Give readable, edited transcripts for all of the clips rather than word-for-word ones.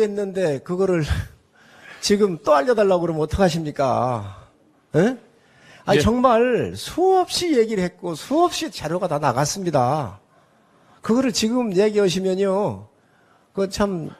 됐는데 그거를 지금 또 알려달라고 그러면 어떡하십니까? 예? 아니, 예. 정말 수없이 얘기를 했고 수없이 자료가 다 나갔습니다. 그거를 지금 얘기하시면요. 그거 참.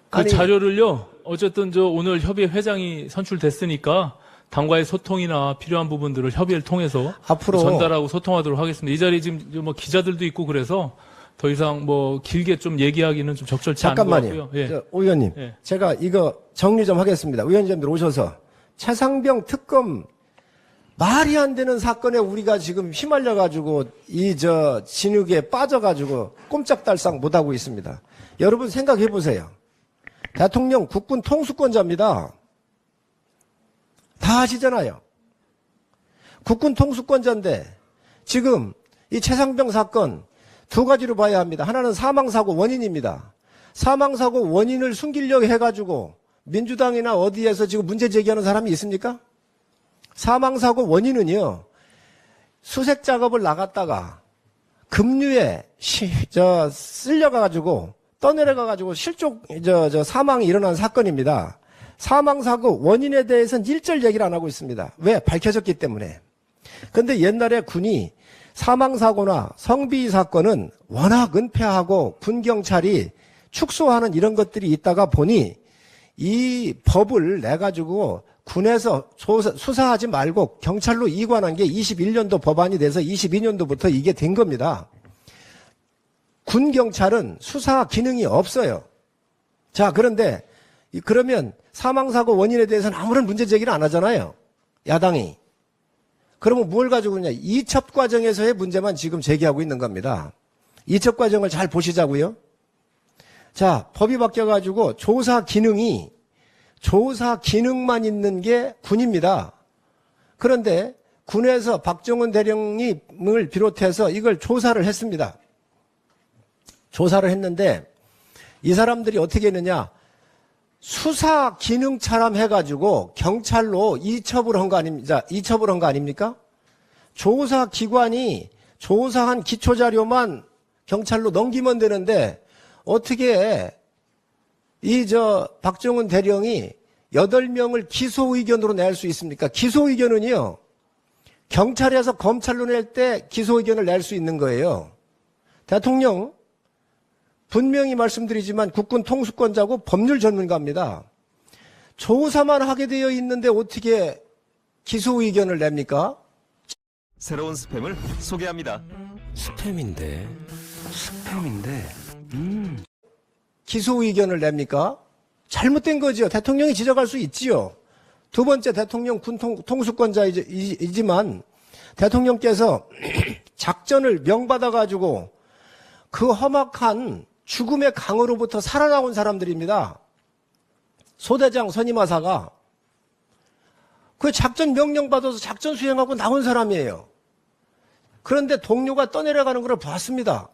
그 자료를요, 어쨌든 오늘 협의회 회장이 선출됐으니까 당과의 소통이나 필요한 부분들을 협의를 통해서 앞으로 전달하고 소통하도록 하겠습니다. 이 자리에 지금 뭐 기자들도 있고 그래서 더 이상 뭐 길게 좀 얘기하기는 좀 적절치 않은 것 잠깐만요. 같고요. 예. 오 의원님, 예. 제가 이거 정리 좀 하겠습니다. 의원님들 오셔서 최상병 특검 말이 안 되는 사건에 우리가 지금 휘말려가지고 진흙에 빠져가지고 꼼짝달싹 못하고 있습니다. 여러분 생각해 보세요. 대통령 국군 통수권자입니다. 다 아시잖아요. 국군 통수권자인데 지금 이 최상병 사건 두 가지로 봐야 합니다. 하나는 사망사고 원인입니다. 사망사고 원인을 숨기려고 해가지고 민주당이나 어디에서 지금 문제 제기하는 사람이 있습니까? 사망사고 원인은요, 수색 작업을 나갔다가 급류에 쓸려가가지고 떠내려가가지고 사망이 일어난 사건입니다. 사망사고 원인에 대해서는 일절 얘기를 안 하고 있습니다. 왜? 밝혀졌기 때문에. 근데 옛날에 군이 사망사고나 성비 사건은 워낙 은폐하고 군경찰이 축소하는 이런 것들이 있다가 보니 이 법을 내가지고 군에서 수사하지 말고 경찰로 이관한 게 21년도 법안이 돼서 22년도부터 이게 된 겁니다. 군경찰은 수사 기능이 없어요. 자, 그런데 그러면 사망사고 원인에 대해서는 아무런 문제 제기를 안 하잖아요. 야당이. 그러면 뭘 가지고 있냐. 이첩 과정에서의 문제만 지금 제기하고 있는 겁니다. 이첩 과정을 잘 보시자고요. 자, 법이 바뀌어가지고 조사 기능만 있는 게 군입니다. 그런데 군에서 박정훈 대령님을 비롯해서 이걸 조사를 했습니다. 조사를 했는데 이 사람들이 어떻게 했느냐. 수사 기능처럼 해가지고 경찰로 이첩을 한 거 아닙니까? 이첩을 한 거 아닙니까? 조사 기관이 조사한 기초 자료만 경찰로 넘기면 되는데 어떻게 박정훈 대령이 8명을 기소 의견으로 낼 수 있습니까? 기소 의견은요, 경찰에서 검찰로 낼 때 기소 의견을 낼 수 있는 거예요. 대통령, 분명히 말씀드리지만 국군 통수권자고 법률 전문가입니다. 조사만 하게 되어 있는데 어떻게 기소 의견을 냅니까? 새로운 스팸을 소개합니다. 스팸인데. 기소 의견을 냅니까? 잘못된 거죠. 대통령이 지적할 수 있지요. 두 번째, 대통령 군 통수권자이지만 대통령께서 작전을 명받아가지고 그 험악한 죽음의 강으로부터 살아나온 사람들입니다. 소대장 선임하사가 그 작전 명령 받아서 작전 수행하고 나온 사람이에요. 그런데 동료가 떠내려가는 걸 봤습니다.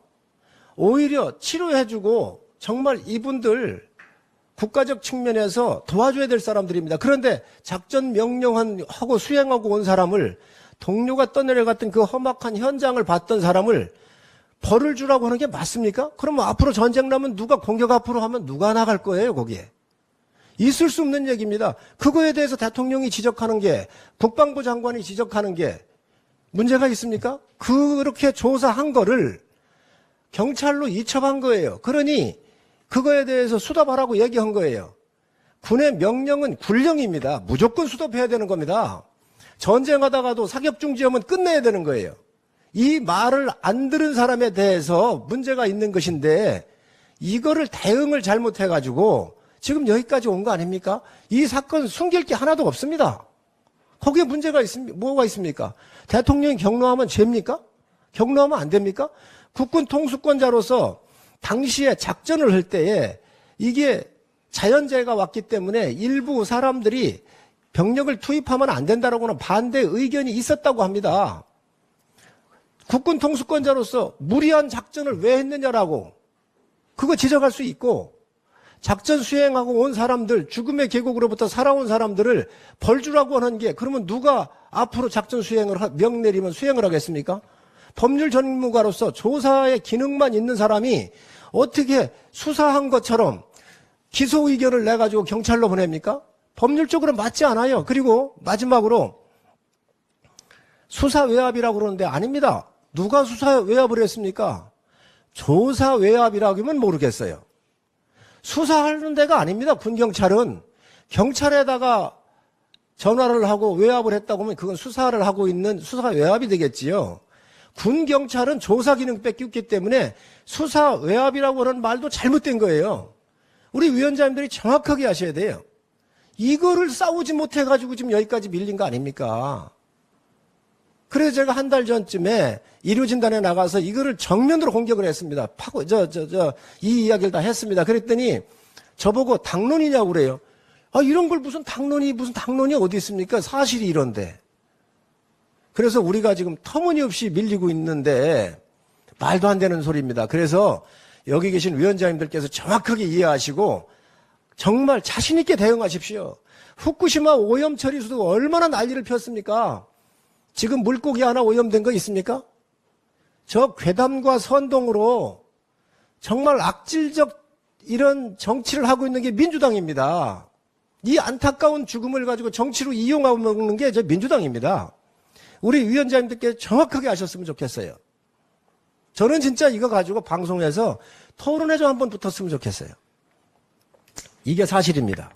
오히려 치료해주고 정말 이분들 국가적 측면에서 도와줘야 될 사람들입니다. 그런데 작전 명령하고 수행하고 온 사람을, 동료가 떠내려갔던 그 험악한 현장을 봤던 사람을 벌을 주라고 하는 게 맞습니까? 그러면 앞으로 전쟁 나면 누가 공격 앞으로 하면 누가 나갈 거예요, 거기에? 있을 수 없는 얘기입니다. 그거에 대해서 대통령이 지적하는 게, 국방부 장관이 지적하는 게 문제가 있습니까? 그렇게 조사한 거를 경찰로 이첩한 거예요. 그러니 그거에 대해서 수답하라고 얘기한 거예요. 군의 명령은 군령입니다. 무조건 수답해야 되는 겁니다. 전쟁하다가도 사격 중지하면 끝내야 되는 거예요. 이 말을 안 들은 사람에 대해서 문제가 있는 것인데 이거를 대응을 잘못해가지고 지금 여기까지 온 거 아닙니까? 이 사건 숨길 게 하나도 없습니다. 거기에 문제가 뭐가 있습니까? 대통령이 경로하면 죄입니까? 경로하면 안 됩니까? 국군 통수권자로서 당시에 작전을 할 때에 이게 자연재해가 왔기 때문에 일부 사람들이 병력을 투입하면 안 된다라고는 반대 의견이 있었다고 합니다. 국군 통수권자로서 무리한 작전을 왜 했느냐라고 그거 지적할 수 있고, 작전 수행하고 온 사람들, 죽음의 계곡으로부터 살아온 사람들을 벌 주라고 하는 게, 그러면 누가 앞으로 작전 수행을 명 내리면 수행을 하겠습니까? 법률 전문가로서 조사의 기능만 있는 사람이 어떻게 수사한 것처럼 기소 의견을 내가지고 경찰로 보냅니까? 법률적으로 맞지 않아요. 그리고 마지막으로 수사 외압이라고 그러는데 아닙니다. 누가 수사 외압을 했습니까? 조사 외압이라고 하면 모르겠어요. 수사하는 데가 아닙니다. 군경찰은 경찰에다가 전화를 하고 외압을 했다고 하면 그건 수사를 하고 있는 수사 외압이 되겠지요. 군경찰은 조사 기능 뺏겼기 때문에 수사 외압이라고 하는 말도 잘못된 거예요. 우리 위원장님들이 정확하게 하셔야 돼요. 이거를 싸우지 못해가지고 지금 여기까지 밀린 거 아닙니까? 그래서 제가 한 달 전쯤에 의료진단에 나가서 이거를 정면으로 공격을 했습니다. 이 이야기를 다 했습니다. 그랬더니 저보고 당론이냐고 그래요. 아, 이런 걸 무슨 당론이 어디 있습니까? 사실이 이런데. 그래서 우리가 지금 터무니없이 밀리고 있는데 말도 안 되는 소리입니다. 그래서 여기 계신 위원장님들께서 정확하게 이해하시고 정말 자신 있게 대응하십시오. 후쿠시마 오염 처리수도 얼마나 난리를 폈습니까? 지금 물고기 하나 오염된 거 있습니까? 저 괴담과 선동으로 정말 악질적 이런 정치를 하고 있는 게 민주당입니다. 이 안타까운 죽음을 가지고 정치로 이용하고 먹는 게 저 민주당입니다. 우리 위원장님들께 정확하게 하셨으면 좋겠어요. 저는 진짜 이거 가지고 방송에서 토론회 좀 한번 붙었으면 좋겠어요. 이게 사실입니다.